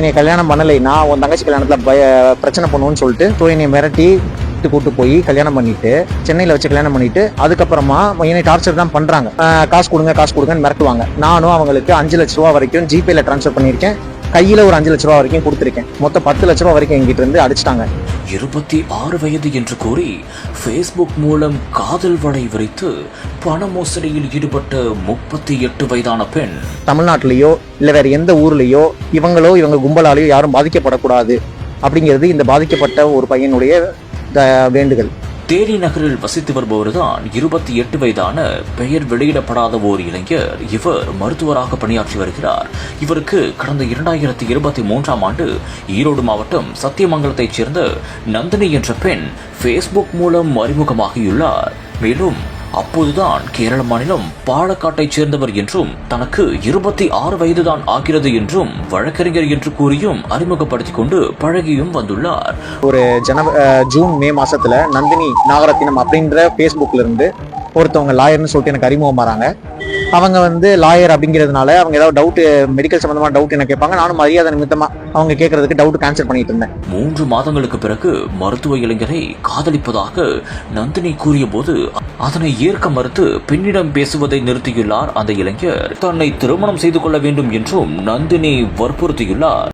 என்னை கல்யாணம் பண்ணலை, நான் உன் தங்கச்சி கல்யாணத்தில் பிரச்சனை பண்ணுவோன்னு சொல்லிட்டு ஸோ என்னை மிரட்டி கூட்டு போய் கல்யாணம் பண்ணிட்டு சென்னையில் வச்சு கல்யாணம் பண்ணிட்டு அதுக்கப்புறமா என்னை டார்ச்சர் தான் பண்றாங்க. காசு கொடுங்கன்னு மிரட்டுவாங்க. நானும் அவங்களுக்கு 5 லட்ச ரூபா வரைக்கும் ஜிபேல டிரான்ஸ்ஃபர் பண்ணியிருக்கேன். கையில ஒரு 5 லட்ச ரூபா வரைக்கும் கொடுத்துருக்கேன். மொத்தம் 10 லட்ச ரூபா வரைக்கும் எங்கிட்ட இருந்து அடிச்சிட்டாங்க. 26 வயது என்று கூறி Facebook மூலம் காதல் வலை விரித்து பண மோசடியில் ஈடுபட்ட 38 வயதான பெண். தமிழ்நாட்டிலேயோ இல்ல வேற எந்த ஊர்லயோ இவங்க கும்பலாலேயோ யாரும் பாதிக்கப்படக்கூடாது அப்படிங்கிறது இந்த பாதிக்கப்பட்ட ஒரு பையனுடைய வேண்டுகள். தேனி நகரில் வசித்து வருபவர்தான் 28 வயதான பெயர் வெளியிடப்படாத ஓர் இளைஞர். இவர் மருத்துவராக பணியாற்றி வருகிறார். இவருக்கு கடந்த 2023ஆம் ஆண்டு ஈரோடு மாவட்டம் சத்தியமங்கலத்தைச் சேர்ந்த நந்தினி என்ற பெண் Facebook மூலம் அறிமுகமாகியுள்ளார். மேலும் அப்போதுதான் கேரள மாநிலம் பாலக்காட்டைச் சேர்ந்தவர் என்றும் தனக்கு 26 வயதுதான் ஆகிறது என்றும் வழக்கறிஞர் என்று கூறியும் அறிமுகப்படுத்திக் கொண்டு பழகியும் வந்துள்ளார். ஒரு ஜூன் மே மாசத்துல நந்தினி நாகரத்தினம் அப்படின்ற Facebookல இருந்து ஒருத்தவங்க லாயர்னு சொல்லிட்டு எனக்கு அறிமுகமாறாங்க. அவங்க லாயர் அப்படிங்கிறதுனால அவங்க ஏதாவது டவுட், மெடிக்கல் சம்பந்தமான டவுட் என்ன கேட்பாங்க. நானும் மரியாதை நிமித்தமா அவங்க கேட்கறதுக்கு டவுட் கேன்சல் பண்ணிட்டு இருந்தேன். 3 மாதங்களுக்கு பிறகு மருத்துவ இளைஞரை காதலிப்பதாக நந்தினி கூறிய போது அதனை ஏற்க மறுத்து பெண்ணிடம் பேசுவதை நிறுத்தியுள்ளார் அந்த இளைஞர். தன்னை திருமணம் செய்து கொள்ள வேண்டும் என்றும் நந்தினி வற்புறுத்தியுள்ளார்.